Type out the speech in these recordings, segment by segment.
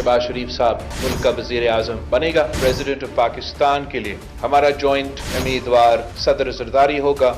शहबाज शरीफ साहब मुल्क का वजीर आजम बनेगा। प्रेसिडेंट ऑफ पाकिस्तान के लिए हमारा जॉइंट उम्मीदवार सदर जरदारी होगा।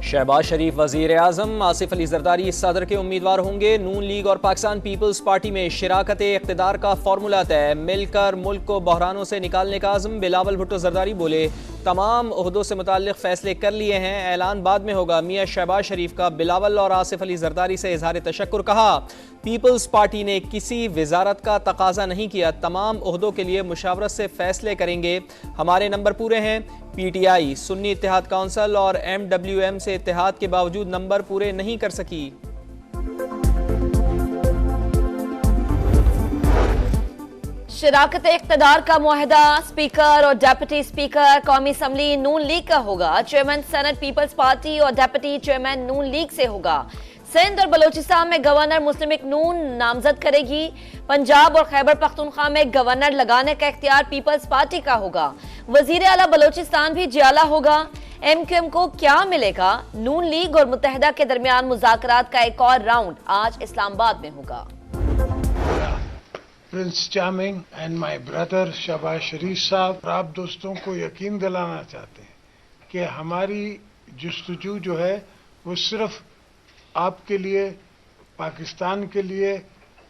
शहबाज शरीफ वजीर आजम, आसिफ अली जरदारी सदर के उम्मीदवार होंगे। नून लीग और पाकिस्तान पीपल्स पार्टी में शिराकत इख्तिदार का फॉर्मूला तय, मिलकर मुल्क को बहरानों से निकालने का आज़म। बिलावल भुट्टो जरदारी बोले, तमाम ओहदों से मुताल्लिक फैसले कर लिए हैं, ऐलान बाद में होगा। मियां शहबाज शरीफ का बिलावल और आसिफ अली जरदारी से इजहार तशक्कुर। कहा, पीपल्स पार्टी ने किसी वजारत का तकाजा नहीं किया, तमाम ओहदों के लिए मुशावरत से फैसले करेंगे। हमारे नंबर पूरे हैं। पीटीआई सुन्नी इत्तेहाद काउंसिल और एमडब्ल्यूएम से इत्तेहाद के बावजूद नंबर पूरे नहीं कर सकी। शराकत इख्तिदार का मुआहदा स्पीकर और डेप्यूटी स्पीकर कौमी असम्बली नून लीग का होगा। चेयरमैन सेनेट पीपल्स पार्टी और डेप्यूटी चेयरमैन नून लीग से होगा। सिंध और बलोचिस्तान में गवर्नर मुस्लिम लीग नून नामजद करेगी। पंजाब और खैबर पख्तूनख्वा में गवर्नर लगाने का इख्तियार पीपल्स पार्टी का होगा। वजीर आला बलोचिस्तान भी जियाला होगा। एमक्यूएम को क्या मिलेगा? नून लीग और मुत्तहिदा के दरमियान मुज़ाकरात का एक और राउंड आज इस्लामाबाद में होगा। Prince charming and my brother Shahbaz Sharif sahab, आप दोस्तों को यकीन दिलाना चाहते हैं कि हमारी जुस्तजू जो है वो सिर्फ आपके लिए, पाकिस्तान के लिए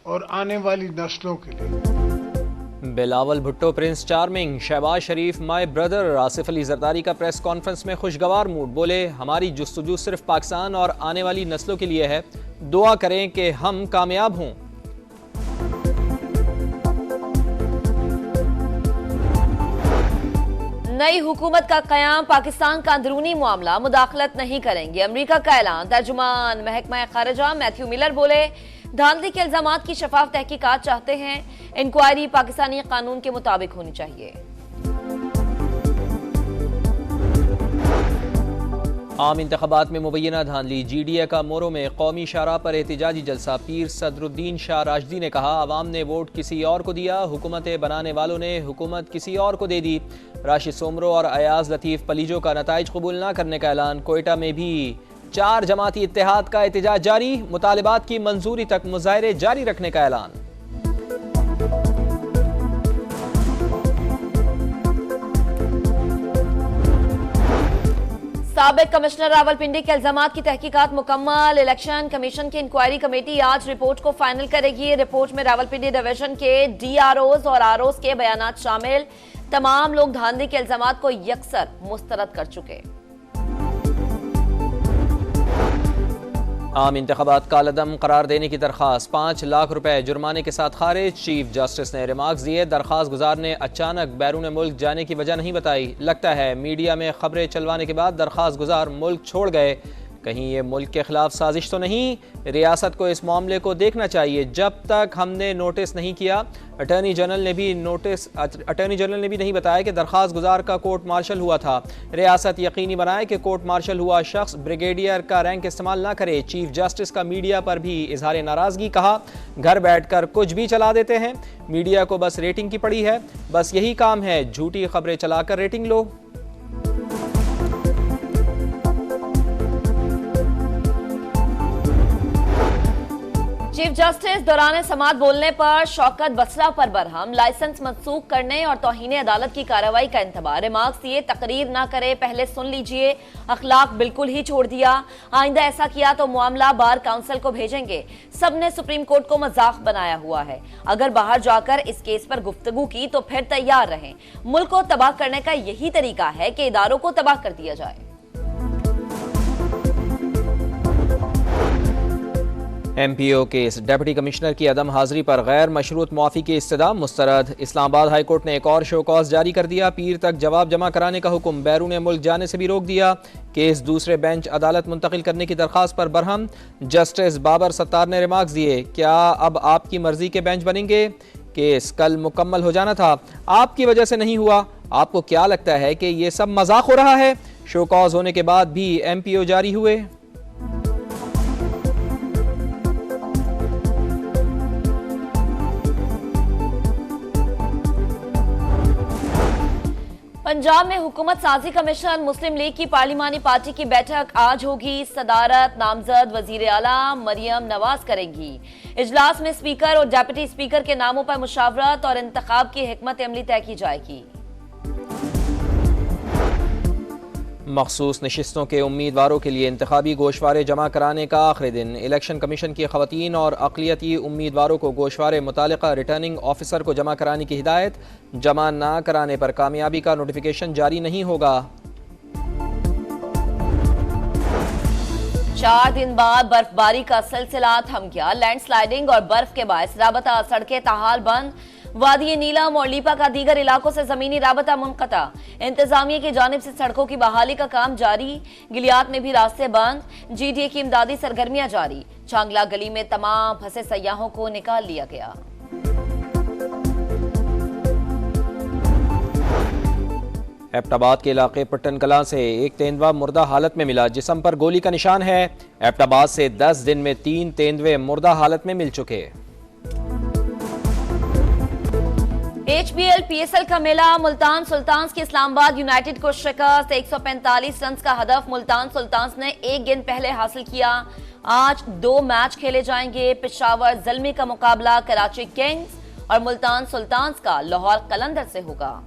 और आने वाली नस्लों के लिए। Bilawal Bhutto prince charming, Shahbaz Sharif my brother. Asif Ali Zardari का प्रेस कॉन्फ्रेंस में खुशगवार मूड, बोले, हमारी जुस्तजू सिर्फ पाकिस्तान और आने वाली नस्लों के लिए है, दुआ करें कि हम कामयाब हों। नई हुकूमत का क़याम पाकिस्तान का अंदरूनी मामला, मुदाखलत नहीं करेंगे, अमरीका का ऐलान। तर्जुमान महकमा खारजा मैथ्यू मिलर बोले, धांधली के इल्जामात की शफाफ तहकीकात चाहते हैं, इंक्वायरी पाकिस्तानी कानून के मुताबिक होनी चाहिए। आम इंतखाबात में मुबैना धांधली, GDA का मोरो में कौमी शाहराह पर एहतिजाजी जलसा। पीर सदरुद्दीन शाह राशिदी ने कहा, अवाम ने वोट किसी और को दिया, हुकूमतें बनाने वालों ने हुकूमत किसी और को दे दी। राशिद सोमरो और अयाज लतीफ़ पलीजो का नताइज कबूल न करने का ऐलान। कोयटा में भी 4 जमाती इत्तेहाद का एहतिजाज जारी, मुतालिबात की मंजूरी तक मुजाहरे जारी रखने का ऐलान। साबिक कमिश्नर रावलपिंडी के इल्जामात की तहकीकात मुकम्मल। इलेक्शन कमीशन की इंक्वायरी कमेटी आज रिपोर्ट को फाइनल करेगी। रिपोर्ट में रावलपिंडी डिवीजन के DROs और ROs के बयानात शामिल। तमाम लोग धांधली के इल्जामात को यकसर मुस्तरद कर चुके। आम इंतखाबात कालअदम करार देने की दरख्वास्त, 5 लाख रुपए जुर्माने के साथ खारिज। चीफ जस्टिस ने रिमार्क्स दिए, दरख्वास्त गुजार ने अचानक बैरून मुल्क जाने की वजह नहीं बताई। लगता है मीडिया में खबरें चलवाने के बाद दरख्वास्त गुजार मुल्क छोड़ गए। कहीं ये मुल्क के खिलाफ साजिश तो नहीं? रियासत को इस मामले को देखना चाहिए। जब तक हमने नोटिस नहीं किया, अटॉर्नी जनरल ने भी नहीं बताया कि दरख्वास्त गुजार का कोर्ट मार्शल हुआ था। रियासत यकीनी बनाए कि कोर्ट मार्शल हुआ शख्स ब्रिगेडियर का रैंक इस्तेमाल ना करे। चीफ जस्टिस का मीडिया पर भी इजहार नाराजगी, कहा, घर बैठकर कुछ भी चला देते हैं, मीडिया को बस रेटिंग की पड़ी है, बस यही काम है, झूठी खबरें चलाकर रेटिंग लो। चीफ जस्टिस दौरान समात बोलने पर शौकत बसरा पर बरहम। लाइसेंस मनसूख करने और तौहीन अदालत की कार्रवाई का इंतबाह। रिमार्क्स दिए, तकरीर ना करे, पहले सुन लीजिए, अखलाक बिल्कुल ही छोड़ दिया, आइंदा ऐसा किया तो मामला बार काउंसिल को भेजेंगे। सबने सुप्रीम कोर्ट को मजाक बनाया हुआ है। अगर बाहर जाकर इस केस पर गुफ्तगू की तो फिर तैयार रहें। मुल्क को तबाह करने का यही तरीका है कि इदारों को तबाह कर दिया जाए। MPO केस, डिप्टी कमिश्नर की अदम हाजिरी पर गैर मशरूत मुआफ़ी की इस्तदा मुस्तरद। इस्लामाबाद हाई कोर्ट ने एक और शो कॉज जारी कर दिया। पीर तक जवाब जमा कराने का हुक्म, बैरून मुल्क जाने से भी रोक दिया। केस दूसरे बेंच अदालत मुंतकिल करने की दरख्वास्त पर बरहम। जस्टिस बाबर सत्तार ने रिमार्क्स दिए, क्या अब आपकी मर्जी के बेंच बनेंगे? केस कल मुकम्मल हो जाना था, आपकी वजह से नहीं हुआ। आपको क्या लगता है कि ये सब मजाक हो रहा है? शो कॉज होने के बाद भी MPO जारी हुए। पंजाब में हुकूमत साजी कमीशन मुस्लिम लीग की पार्लिमानी पार्टी की बैठक आज होगी। सदारत नामजद वजीर आला मरियम नवाज करेंगी। इजलास में स्पीकर और डेप्यूटी स्पीकर के नामों पर मुशावरत और इंतखाब की हिकमत अमली तय की जाएगी। मखसूस नशिस्तों के उम्मीदवारों के लिए इंतखाबी गोशवारे जमा कराने का आखिरी दिन। इलेक्शन कमीशन की खवातीन और अक़लियती उम्मीदवारों को गोशवारे मुतालिका रिटर्निंग ऑफिसर को जमा कराने की हिदायत। जमा ना कराने पर कामयाबी का नोटिफिकेशन जारी नहीं होगा। 4 दिन बाद बर्फबारी का सिलसिला थम गया। लैंडस्लाइडिंग और बर्फ के बायस राबता सड़कें ताहाल बंद। वादी नीलम और लीपा का दीगर इलाकों से जमीनी राबता मुनक़ता। इंतजामिया की जानिब से सड़कों की बहाली का काम जारी। गिलियात में भी रास्ते बंद। GDA की इमदादी सरगर्मियां जारी। चांगला गली में तमाम फंसे सयाहों को निकाल लिया गया। एबटाबाद के इलाके पट्टन कलां से एक तेंदुआ मुर्दा हालत में मिला, जिस्म पर गोली का निशान है। एबटाबाद से 10 दिन में 3 तेंदुए मुर्दा हालत में मिल चुके। HBL PSL का मेला। मुल्तान सुल्तान्स की इस्लामाबाद यूनाइटेड को शिकस्त। 145 रन का हदफ मुल्तान सुल्तान्स ने एक गेंद पहले हासिल किया। आज 2 मैच खेले जाएंगे। पेशावर ज़ल्मी का मुकाबला कराची किंग्स और मुल्तान सुल्तान्स का लाहौर कलंदर से होगा।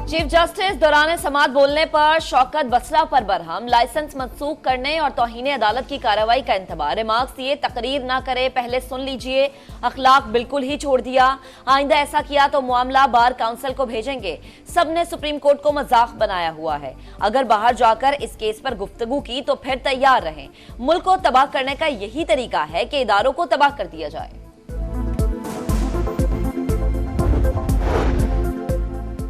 चीफ जस्टिस दौरान समात बोलने पर शौकत बसरा पर बरहम। लाइसेंस मनसूख करने और तौहीन अदालत की कार्रवाई का इंतबाह। रिमार्क्स दिए तकरीर ना करे, पहले सुन लीजिए। अखलाक बिल्कुल ही छोड़ दिया। आइंदा ऐसा किया तो मामला बार काउंसिल को भेजेंगे। सबने सुप्रीम कोर्ट को मजाक बनाया हुआ है। अगर बाहर जाकर इस केस पर गुफ्तगू की तो फिर तैयार रहें। मुल्क को तबाह करने का यही तरीका है कि इदारों को तबाह कर दिया जाए।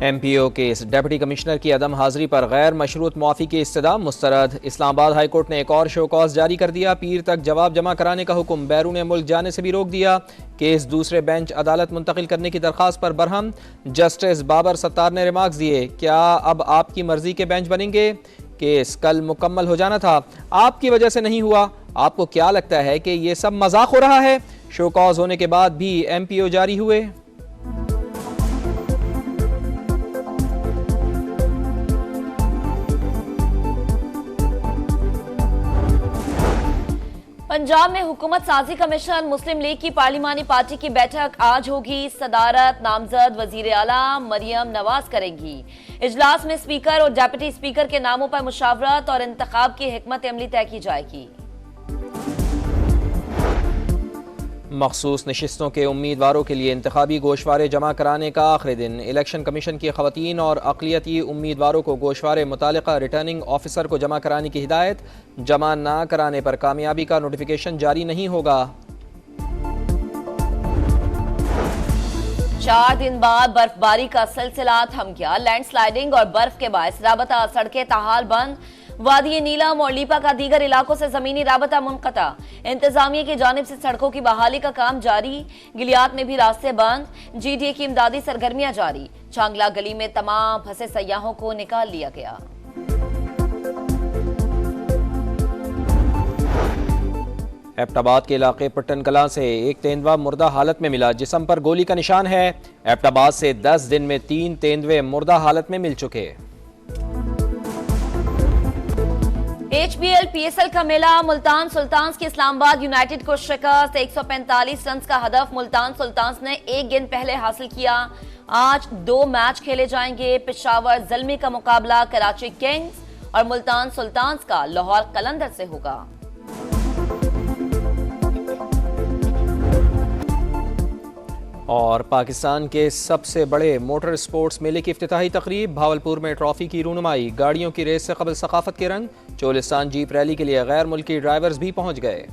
MPO case. डिप्टी कमिश्नर की अदम हाजिरी पर गैर मशरूत मुआफ़ी की इस्तदा मुस्तरद। इस्लामाबाद हाई कोर्ट ने एक और शोकॉज जारी कर दिया। पीर तक जवाब जमा कराने का हुक्म। बैरून मुल्क जाने से भी रोक दिया। केस दूसरे बेंच अदालत मुंतकिल करने की दरख्वास्त पर बरहम। जस्टिस बाबर सत्तार ने रिमार्क्स दिए, क्या अब आपकी मर्जी के बेंच बनेंगे? केस कल मुकम्मल हो जाना था, आपकी वजह से नहीं हुआ। आपको क्या लगता है कि ये सब मजाक हो रहा है? शोकॉज होने के बाद भी MPO जारी हुए। पंजाब में हुकूमत साजी कमीशन मुस्लिम लीग की पार्लिमानी पार्टी की बैठक आज होगी। सदारत नामजद वजीर आला मरियम नवाज करेंगी। इजलास में स्पीकर और डेप्यूटी स्पीकर के नामों पर मुशावरत और इंतखाब की हिकमत अमली तय की जाएगी। मखसूस नशिस्तों के उम्मीदवारों के लिए इंतखाबी गोशवारे जमा कराने का आखिरी दिन। इलेक्शन कमीशन की खवातीन और अक़लियती उम्मीदवारों को गोशवारे मुतालिका रिटर्निंग ऑफिसर को जमा कराने की हिदायत। जमा ना कराने पर कामयाबी का नोटिफिकेशन जारी नहीं होगा। 4 दिन बाद बर्फबारी का सिलसिला थम गया। लैंडस्लाइडिंग और बर्फ के बायस राबता सड़कें ताहाल बंद। वादी नीलम और लीपा का दीगर इलाकों से जमीनी राबता मुनक़ता। इंतजामिया की जानिब से सड़कों की बहाली का काम जारी। गिलियात में भी रास्ते बंद। GDA की इमदादी सरगर्मियां जारी। चांगला गली में तमाम फंसे सयाहों को निकाल लिया गया। एबटाबाद के इलाके पट्टन कलां से एक तेंदुआ मुर्दा हालत में मिला, जिस्म पर गोली का निशान है। एबटाबाद से 10 दिन में 3 तेंदुए मुर्दा हालत में मिल चुके। HBL PSL का मेला। मुल्तान सुल्तान्स की इस्लामाबाद यूनाइटेड को शिकस्त। 145 रन का हदफ मुल्तान सुल्तान्स ने एक गेंद पहले हासिल किया। आज 2 मैच खेले जाएंगे। पेशावर ज़ल्मी का मुकाबला कराची किंग्स और मुल्तान सुल्तान्स का लाहौर कलंदर से होगा। और पाकिस्तान के सबसे बड़े मोटर स्पोर्ट्स मेले की इफ्तिताही तकरीब। भावलपुर में ट्रॉफी की रूनुमाई। गाड़ियों की रेस से कबल सकाफत के रंग। चोलिस्तान जीप रैली के लिए गैर मुल्की ड्राइवर्स भी पहुंच गए।